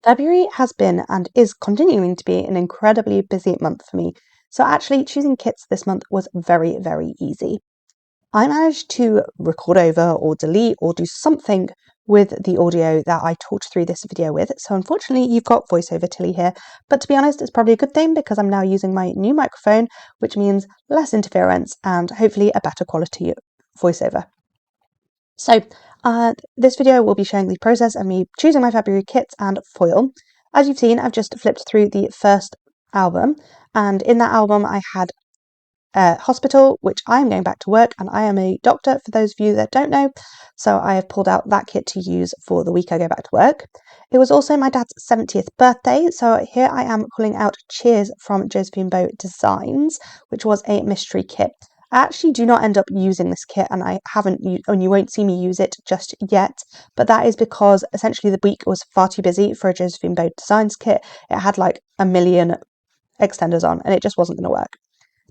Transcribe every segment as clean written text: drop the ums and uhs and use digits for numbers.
February has been and is continuing to be an incredibly busy month for me, so actually choosing kits this month was very, very easy. I managed to record over or delete or do something with the audio that I talked through this video with, so unfortunately you've got voiceover Tilly here, but to be honest it's probably a good thing because I'm now using my new microphone, which means less interference and hopefully a better quality voiceover. So this video will be showing the process of me choosing my February kits and foil. As you've seen, I've just flipped through the first album, and in that album I had hospital, which I am going back to work, and I am a doctor for those of you that don't know, so I have pulled out that kit to use for the week I go back to work. It was also my dad's 70th birthday, so here I am pulling out Cheers from Josephine Bow Designs, which was a mystery kit. I actually do not end up using this kit, and I haven't, and you won't see me use it just yet, but that is because essentially the week was far too busy for a Josephine Bow Designs kit. It had like a million extenders on, and it just wasn't going to work.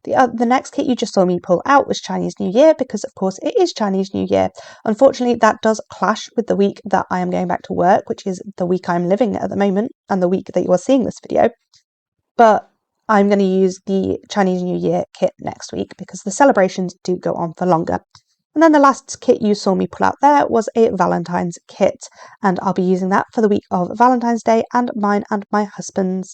The next kit you just saw me pull out was Chinese New Year, because of course it is Chinese New Year. Unfortunately, that does clash with the week that I am going back to work, which is the week I'm living at the moment, and the week that you are seeing this video. But I'm going to use the Chinese New Year kit next week because the celebrations do go on for longer. And then the last kit you saw me pull out there was a Valentine's kit, and I'll be using that for the week of Valentine's Day and mine and my husband's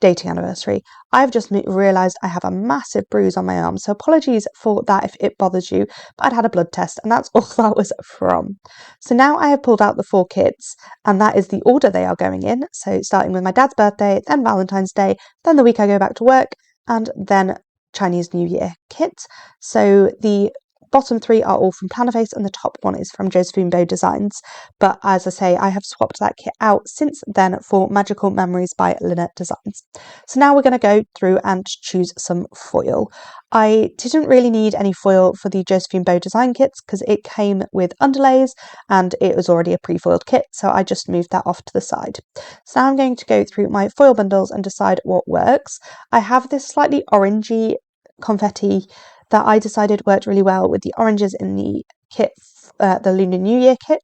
dating anniversary. I've just realised I have a massive bruise on my arm, so apologies for that if it bothers you, but I'd had a blood test and that's all that was from. So now I have pulled out the 4 kits, and that is the order they are going in, so starting with my dad's birthday, then Valentine's Day, then the week I go back to work, and then Chinese New Year kit. So the bottom 3 are all from Plannerface and the top one is from Josephine Bow Designs, but as I say, I have swapped that kit out since then for Magical Memories by Lunar Designs. So now we're going to go through and choose some foil. I didn't really need any foil for the Josephine Bow Design kits because it came with underlays and it was already a pre-foiled kit, so I just moved that off to the side. So now I'm going to go through my foil bundles and decide what works. I have this slightly orangey confetti that I decided worked really well with the oranges in the kit, the Lunar New Year kit.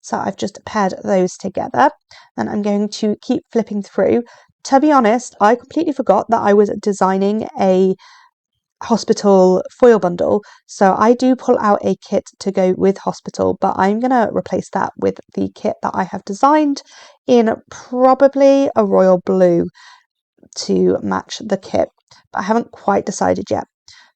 So I've just paired those together, and I'm going to keep flipping through. To be honest, I completely forgot that I was designing a hospital foil bundle, so I do pull out a kit to go with hospital, but I'm going to replace that with the kit that I have designed in probably a royal blue to match the kit, but I haven't quite decided yet.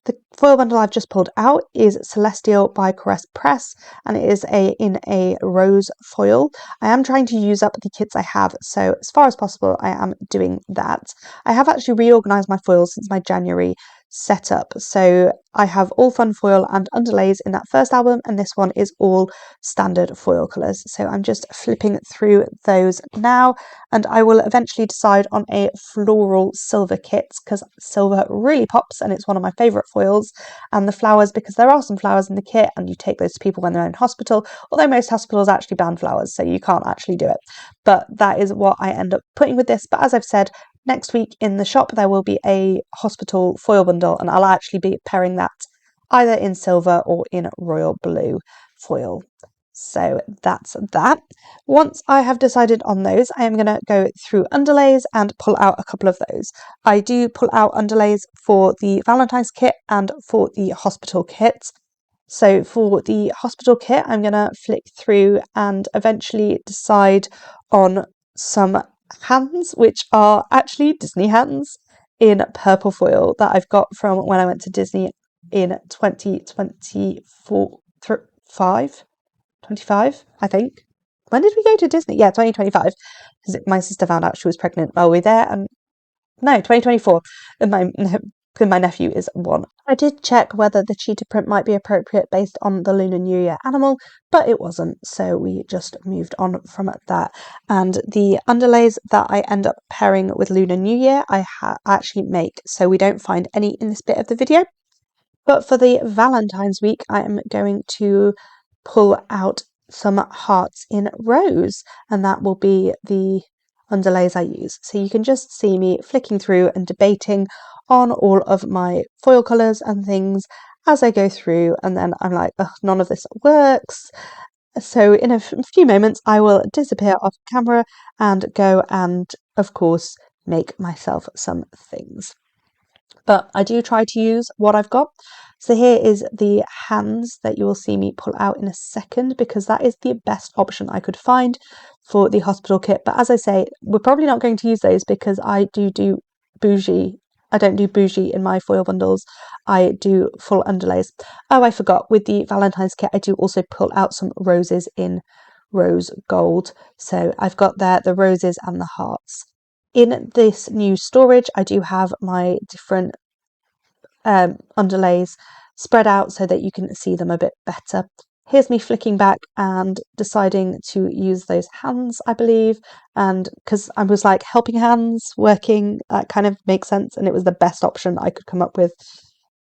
The foil bundle I've just pulled out is Celestial by Caress Press, and it is in a rose foil. I am trying to use up the kits I have, so as far as possible I am doing that. I have actually reorganised my foils since my January setup, so I have all fun foil and underlays in that first album, and this one is all standard foil colours. So I'm just flipping through those now, and I will eventually decide on a floral silver kit because silver really pops and it's one of my favourite foils. And the flowers, because there are some flowers in the kit and you take those to people when they're in hospital, although most hospitals actually ban flowers, so you can't actually do it. But that is what I end up putting with this. But as I've said, next week in the shop there will be a hospital foil bundle, and I'll actually be pairing that either in silver or in royal blue foil. So that's that. Once I have decided on those, I am going to go through underlays and pull out a couple of those. I do pull out underlays for the Valentine's kit and for the hospital kit. So for the hospital kit, I'm going to flick through and eventually decide on some hands, which are actually Disney hands in purple foil that I've got from when I went to Disney in 2024, 25, I think. When did we go to Disney? Yeah, 2025. Because my sister found out she was pregnant while we were there. And no, 2024. And my nephew is 1. I did check whether the cheetah print might be appropriate based on the Lunar New Year animal, but it wasn't, so we just moved on from that. And the underlays that I end up pairing with Lunar New Year, I actually make, so we don't find any in this bit of the video. But for the Valentine's week, I am going to pull out some hearts in rose, and that will be the underlays I use. So you can just see me flicking through and debating on all of my foil colours and things as I go through, and then I'm like, none of this works. So in a few moments, I will disappear off camera and go and, of course, make myself some things. But I do try to use what I've got. So here is the hands that you will see me pull out in a second, because that is the best option I could find for the hospital kit. But as I say, we're probably not going to use those because I do bougie. I don't do bougie in my foil bundles. I do full underlays. Oh, I forgot, with the Valentine's kit, I do also pull out some roses in rose gold. So I've got there the roses and the hearts. In this new storage, I do have my different underlays spread out so that you can see them a bit better. Here's me flicking back and deciding to use those hands, I believe, and because I was like, helping hands working, that kind of makes sense, and it was the best option I could come up with.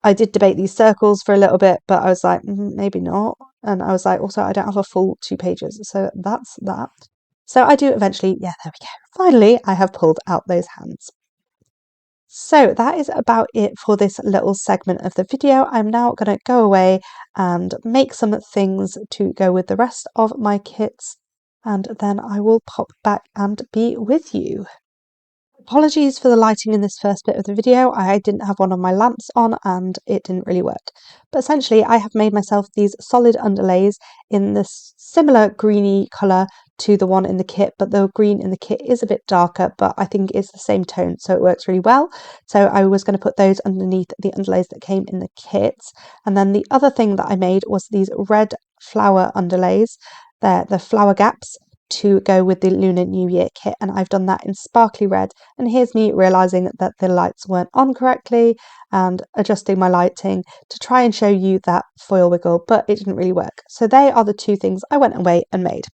I did debate these circles for a little bit, but I was like, maybe not. And I was like, also, I don't have a full 2 pages, so that's that. So I do eventually, yeah, there we go. Finally, I have pulled out those hands. So that is about it for this little segment of the video. I'm now going to go away and make some things to go with the rest of my kits, and then I will pop back and be with you. Apologies for the lighting in this first bit of the video. I didn't have one of my lamps on and it didn't really work. But essentially I have made myself these solid underlays in this similar greeny colour to the one in the kit, but the green in the kit is a bit darker, but I think it's the same tone, so it works really well. So I was going to put those underneath the underlays that came in the kits. And then the other thing that I made was these red flower underlays. They're the flower gaps to go with the Lunar New Year kit, and I've done that in sparkly red. And here's me realising that the lights weren't on correctly and adjusting my lighting to try and show you that foil wiggle, but it didn't really work. So they are the two things I went away and made.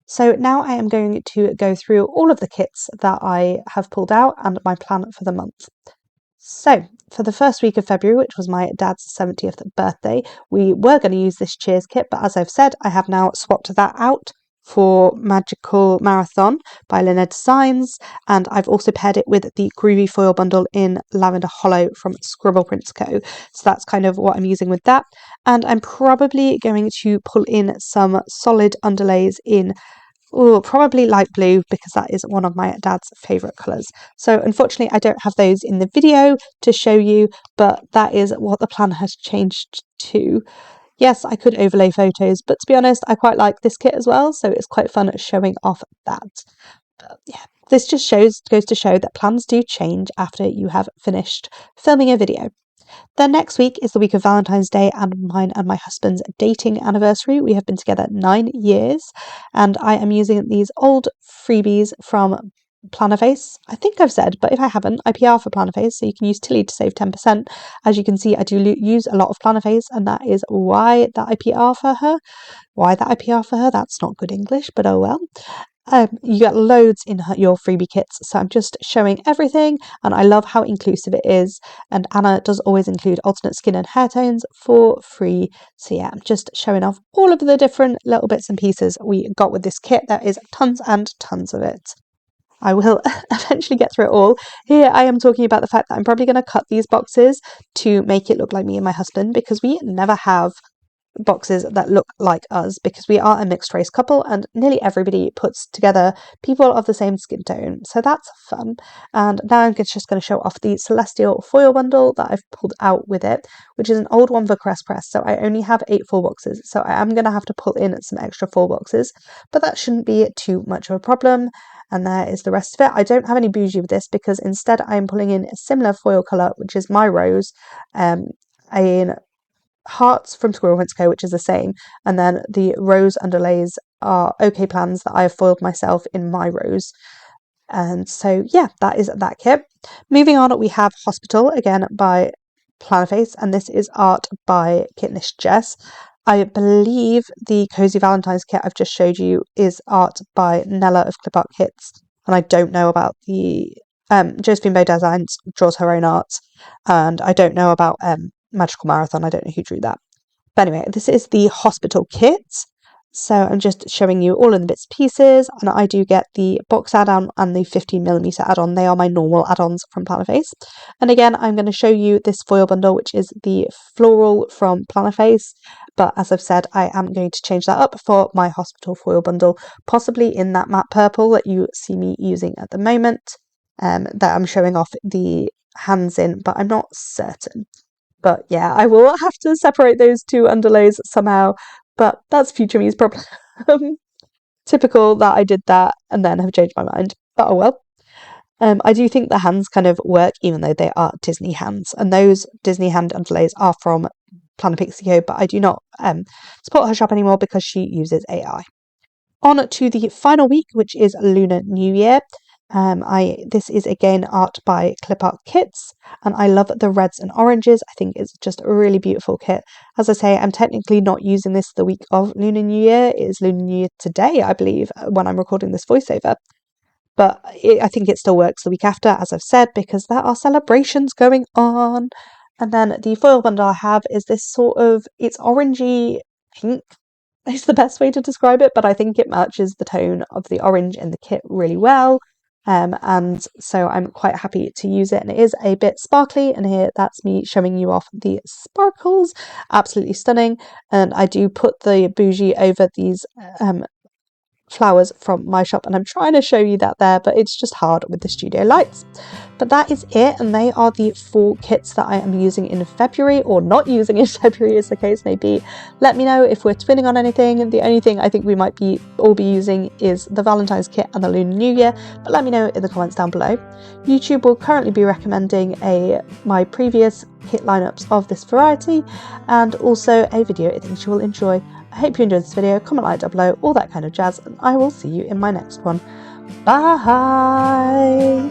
So now I am going to go through all of the kits that I have pulled out and my plan for the month. So for the first week of February, which was my dad's 70th birthday, we were going to use this Cheers kit, but as I've said, I have now swapped that out for Magical Marathon by Lunar Designs, and I've also paired it with the Groovy Foil Bundle in Lavender Hollow from Scribble Prints Co. So that's kind of what I'm using with that, and I'm probably going to pull in some solid underlays in probably light blue, because that is one of my dad's favourite colours. So unfortunately I don't have those in the video to show you, but that is what the plan has changed to. Yes, I could overlay photos, but to be honest, I quite like this kit as well, so it's quite fun showing off that. But yeah, this just goes to show that plans do change after you have finished filming a video. Then next week is the week of Valentine's Day and mine and my husband's dating anniversary. We have been together 9 years, and I am using these old freebies from Plannerface. I think I've said, but if I haven't, I PR for Plannerface, so you can use Tilly to save 10%. As you can see, I do use a lot of Plannerface, and that is why that I PR for her. Why that I PR for her, that's not good English, but oh well. You get loads in your freebie kits, so I'm just showing everything, and I love how inclusive it is, and Anna does always include alternate skin and hair tones for free. So yeah, I'm just showing off all of the different little bits and pieces we got with this kit. There is tons and tons of it. I will eventually get through it all. Here I am talking about the fact that I'm probably going to cut these boxes to make it look like me and my husband, because we never have boxes that look like us, because we are a mixed race couple and nearly everybody puts together people of the same skin tone, so that's fun. And now I'm just going to show off the Celestial foil bundle that I've pulled out with it, which is an old one for Crest Press, so I only have 8 full boxes, so I am going to have to pull in some extra full boxes, but that shouldn't be too much of a problem. And there is the rest of it. I don't have any bougie with this, because instead I am pulling in a similar foil colour, which is my rose, in Hearts from Squirrel Prints Co, which is the same, and then the rose underlays are OK Plans that I have foiled myself in my rose. And so yeah, that is that kit. Moving on, we have Hospital, again by Plannerface, and this is art by Kitnish Jess. I believe the Cozy Valentine's kit I've just showed you is art by Nella of Clip Art Kits, and I don't know about the Josephine Bay Designs draws her own art, and I don't know about Magical Marathon. I don't know who drew that. But anyway, this is the Hospital kit. So I'm just showing you all of the bits and pieces, and I do get the box add-on and the 15mm add-on. They are my normal add-ons from Plannerface. And again, I'm going to show you this foil bundle, which is the floral from Plannerface. But as I've said, I am going to change that up for my hospital foil bundle, possibly in that matte purple that you see me using at the moment, that I'm showing off the hands in, but I'm not certain. But yeah, I will have to separate those two underlays somehow, but that's future me's problem. Typical that I did that and then have changed my mind, but oh well. I do think the hands kind of work even though they are Disney hands, and those Disney hand underlays are from Planner Pixie Co, but I do not support her shop anymore because she uses AI. On to the final week, which is Lunar New Year. This is again art by Clip Art Kits, and I love the reds and oranges. I think it's just a really beautiful kit. As I say, I'm technically not using this the week of Lunar New Year. It is Lunar New Year today, I believe, when I'm recording this voiceover. But I think it still works the week after, as I've said, because there are celebrations going on. And then the foil bundle I have is this sort of, it's orangey pink is the best way to describe it, but I think it matches the tone of the orange in the kit really well. And so I'm quite happy to use it, and it is a bit sparkly, and here that's me showing you off the sparkles. Absolutely stunning. And I do put the bougie over these flowers from my shop, and I'm trying to show you that there, but it's just hard with the studio lights. But that is it, and they are the 4 kits that I am using in February, or not using in February as the case may be. Let me know if we're twinning on anything. The only thing I think we might all be using is the Valentine's kit and the Lunar New Year, but let me know in the comments down below. YouTube will currently be recommending my previous kit lineups of this variety, and also a video I think you will enjoy. I hope you enjoyed this video, comment, like down below, all that kind of jazz, and I will see you in my next one. Bye!